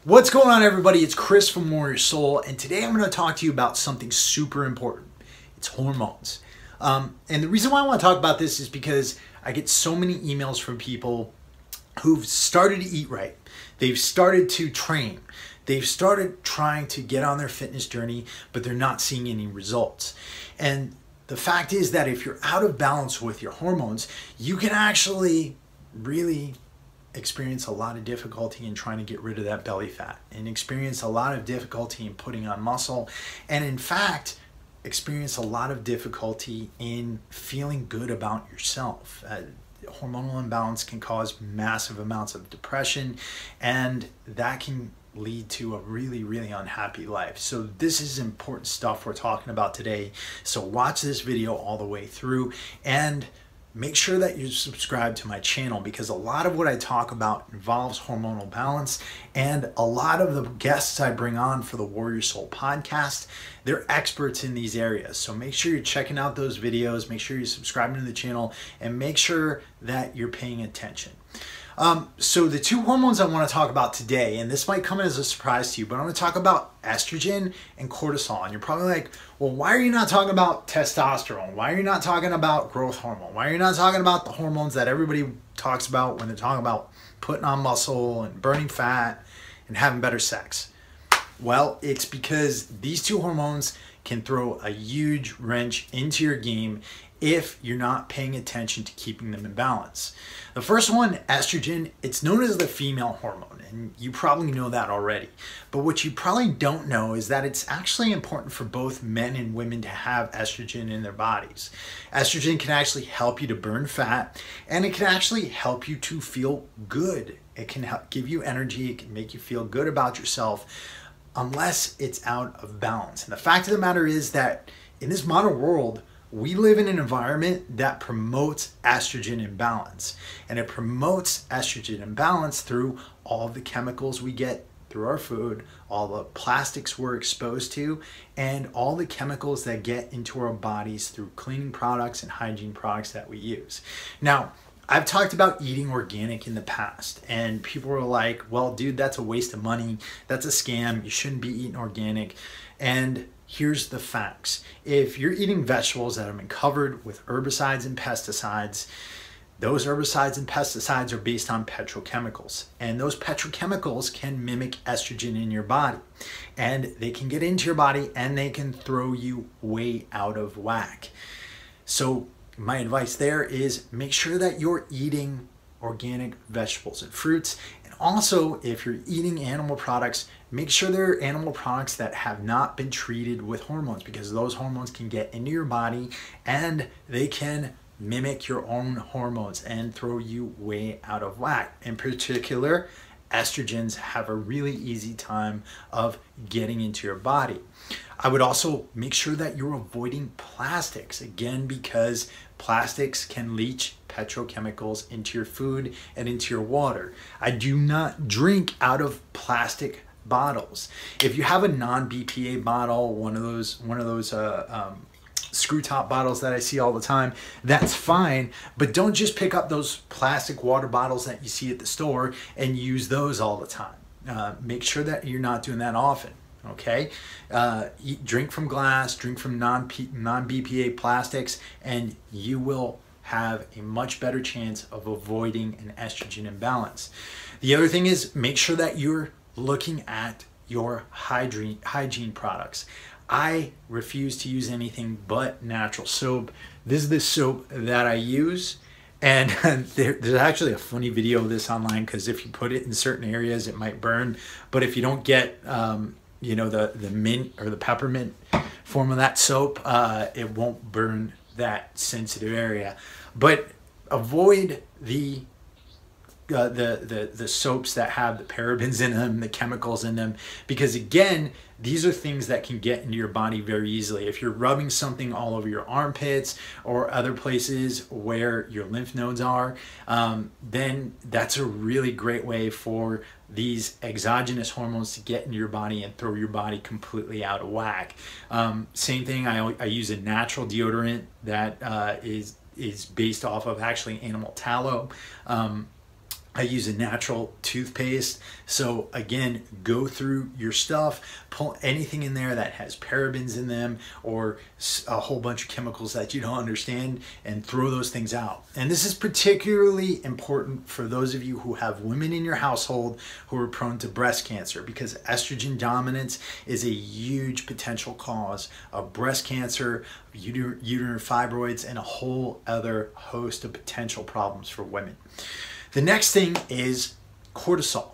What's going on, everybody? It's Chris from Warrior Soul, and today I'm going to talk to you about something super important. It's hormones. And the reason why I want to talk about this is because I get so many emails from people who've started to eat right. They've started to train. They've started trying to get on their fitness journey, but they're not seeing any results. And the fact is that if you're out of balance with your hormones, you can actually really experience a lot of difficulty in trying to get rid of that belly fat and experience a lot of difficulty in putting on muscle, and in fact experience a lot of difficulty in feeling good about yourself. Hormonal imbalance can cause massive amounts of depression, and that can lead to a really unhappy life. So this is important stuff we're talking about today. So watch this video all the way through and make sure that you subscribe to my channel, because a lot of what I talk about involves hormonal balance, and a lot of the guests I bring on for the Warrior Soul podcast, they're experts in these areas. So make sure you're checking out those videos, make sure you're subscribing to the channel, and make sure that you're paying attention. So the two hormones I want to talk about today, and this might come as a surprise to you, but I'm going to talk about estrogen and cortisol. And you're probably like, well, why are you not talking about testosterone? Why are you not talking about growth hormone? Why are you not talking about the hormones that everybody talks about when they're talking about putting on muscle and burning fat and having better sex? Well, it's because these two hormones can throw a huge wrench into your game if you're not paying attention to keeping them in balance. The first one, estrogen, it's known as the female hormone, and you probably know that already. But what you probably don't know is that it's actually important for both men and women to have estrogen in their bodies. Estrogen can actually help you to burn fat, and it can actually help you to feel good. It can help give you energy, it can make you feel good about yourself, unless it's out of balance. And the fact of the matter is that in this modern world, we live in an environment that promotes estrogen imbalance, and it promotes estrogen imbalance through all the chemicals we get through our food, all the plastics we're exposed to, and all the chemicals that get into our bodies through cleaning products and hygiene products that we use. Now, I've talked about eating organic in the past, and people were like, well, dude, that's a waste of money. That's a scam. You shouldn't be eating organic. And here's the facts. If you're eating vegetables that have been covered with herbicides and pesticides, those herbicides and pesticides are based on petrochemicals. And those petrochemicals can mimic estrogen in your body. And they can get into your body and they can throw you way out of whack. So my advice there is make sure that you're eating organic vegetables and fruits. And also, if you're eating animal products, make sure they're animal products that have not been treated with hormones, because those hormones can get into your body and they can mimic your own hormones and throw you way out of whack. In particular, estrogens have a really easy time of getting into your body. I would also make sure that you're avoiding plastics, again, because plastics can leach petrochemicals into your food and into your water. I do not drink out of plastic bottles. If you have a non-BPA bottle, one of those screw top bottles that I see all the time, that's fine, but don't just pick up those plastic water bottles that you see at the store and use those all the time. Make sure that you're not doing that often. Okay, drink from glass, drink from non-BPA plastics, and you will have a much better chance of avoiding an estrogen imbalance. The other thing is make sure that you're looking at your hygiene products. I refuse to use anything but natural soap. This is the soap that I use. And there's actually a funny video of this online, because if you put it in certain areas, it might burn. But if you don't get you know, the mint or the peppermint form of that soap, it won't burn that sensitive area. But avoid the soaps that have the parabens in them, the chemicals in them, because again, these are things that can get into your body very easily. If you're rubbing something all over your armpits or other places where your lymph nodes are, then that's a really great way for these exogenous hormones to get into your body and throw your body completely out of whack. Same thing, I use a natural deodorant that is based off of actually animal tallow. I use a natural toothpaste. So again, go through your stuff, pull anything in there that has parabens in them or a whole bunch of chemicals that you don't understand, and throw those things out. And this is particularly important for those of you who have women in your household who are prone to breast cancer, because estrogen dominance is a huge potential cause of breast cancer, uterine fibroids, and a whole other host of potential problems for women. The next thing is cortisol.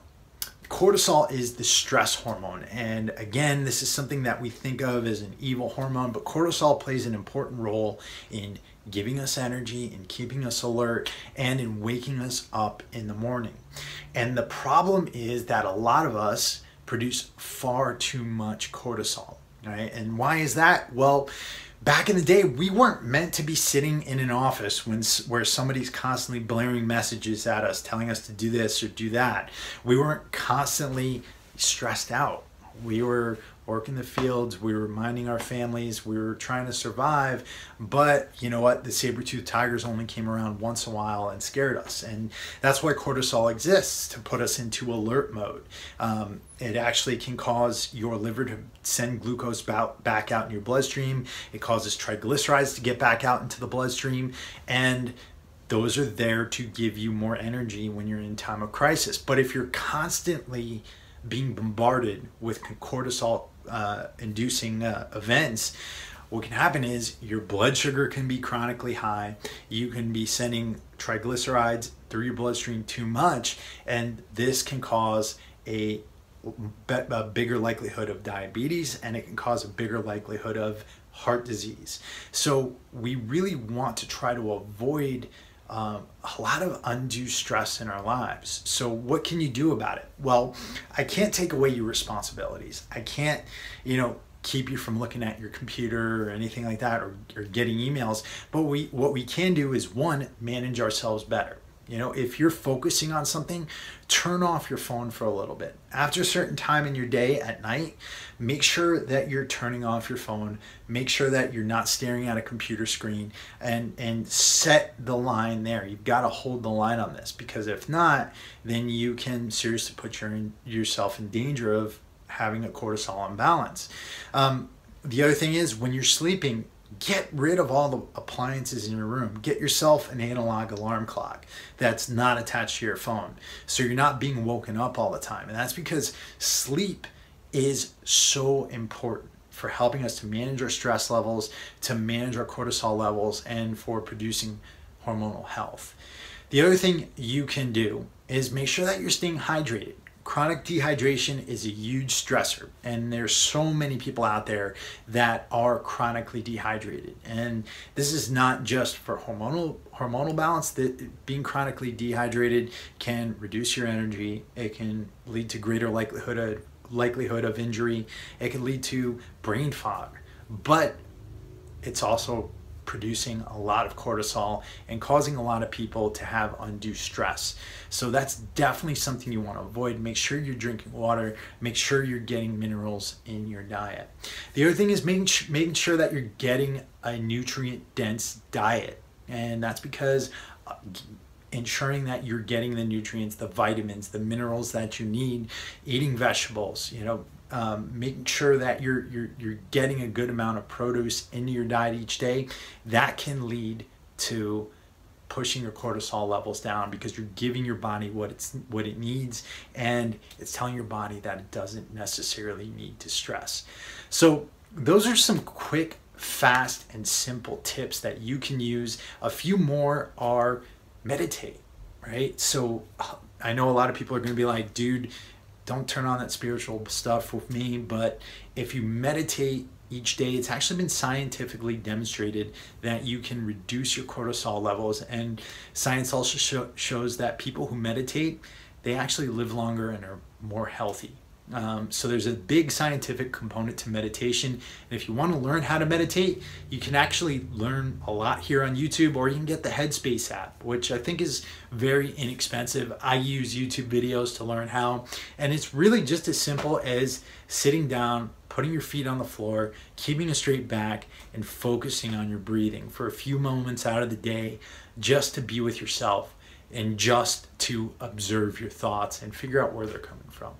Cortisol is the stress hormone. And again, this is something that we think of as an evil hormone, but cortisol plays an important role in giving us energy, in keeping us alert, and in waking us up in the morning. And the problem is that a lot of us produce far too much cortisol, right? And why is that? Well, back in the day, we weren't meant to be sitting in an office where somebody's constantly blaring messages at us, telling us to do this or do that. We weren't constantly stressed out. We were working the fields, we were minding our families, we were trying to survive. But you know what? The saber-toothed tigers only came around once in a while and scared us. And that's why cortisol exists, to put us into alert mode. It actually can cause your liver to send glucose back out in your bloodstream. It causes triglycerides to get back out into the bloodstream. And those are there to give you more energy when you're in time of crisis. But if you're constantly being bombarded with cortisol inducing events, what can happen is your blood sugar can be chronically high. You can be sending triglycerides through your bloodstream too much, and this can cause a bigger likelihood of diabetes, and it can cause a bigger likelihood of heart disease. So we really want to try to avoid a lot of undue stress in our lives. So what can you do about it? Well, I can't take away your responsibilities. I can't, keep you from looking at your computer or anything like that, or getting emails. But what we can do is, one, manage ourselves better. If you're focusing on something, turn off your phone for a little bit. After a certain time in your day at night, make sure that you're turning off your phone. Make sure that you're not staring at a computer screen, and set the line there. You've got to hold the line on this, because if not, then you can seriously put yourself in danger of having a cortisol imbalance. The other thing is, when you're sleeping, get rid of all the appliances in your room. Get yourself an analog alarm clock that's not attached to your phone, so you're not being woken up all the time. And that's because sleep is so important for helping us to manage our stress levels, to manage our cortisol levels, and for producing hormonal health. The other thing you can do is make sure that you're staying hydrated. Chronic dehydration is a huge stressor, and there's so many people out there that are chronically dehydrated. And this is not just for hormonal balance. That being chronically dehydrated can reduce your energy. It can lead to greater likelihood of injury. It can lead to brain fog, but it's also producing a lot of cortisol and causing a lot of people to have undue stress. So that's definitely something you want to avoid. Make sure you're drinking water. Make sure you're getting minerals in your diet. The other thing is making sure that you're getting a nutrient-dense diet. And that's because ensuring that you're getting the nutrients, the vitamins, the minerals that you need, eating vegetables, making sure that you're getting a good amount of produce into your diet each day. That can lead to pushing your cortisol levels down, because you're giving your body what it needs, and it's telling your body that it doesn't necessarily need to stress. So those are some quick, fast, and simple tips that you can use. A few more are meditate, right? So I know a lot of people are going to be like, dude, don't turn on that spiritual stuff with me. But if you meditate each day, it's actually been scientifically demonstrated that you can reduce your cortisol levels. And science also shows that people who meditate, they actually live longer and are more healthy. So there's a big scientific component to meditation. And if you want to learn how to meditate, you can actually learn a lot here on YouTube, or you can get the Headspace app, which I think is very inexpensive. I use YouTube videos to learn how, and it's really just as simple as sitting down, putting your feet on the floor, keeping a straight back, and focusing on your breathing for a few moments out of the day, just to be with yourself. and just to observe your thoughts and figure out where they're coming from.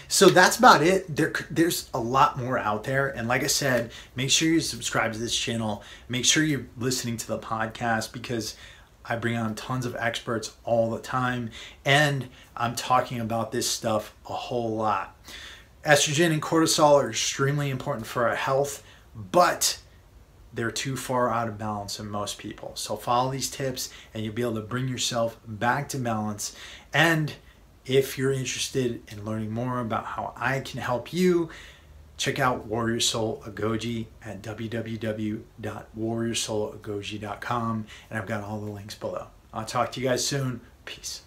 So that's about it. There's a lot more out there. And like I said, make sure you subscribe to this channel. Make sure you're listening to the podcast, because I bring on tons of experts all the time. And I'm talking about this stuff a whole lot. Estrogen and cortisol are extremely important for our health, but they're too far out of balance in most people. So follow these tips and you'll be able to bring yourself back to balance. And if you're interested in learning more about how I can help you, check out Warrior Soul Agoge at www.warriorsoulogoge.com, and I've got all the links below. I'll talk to you guys soon. Peace.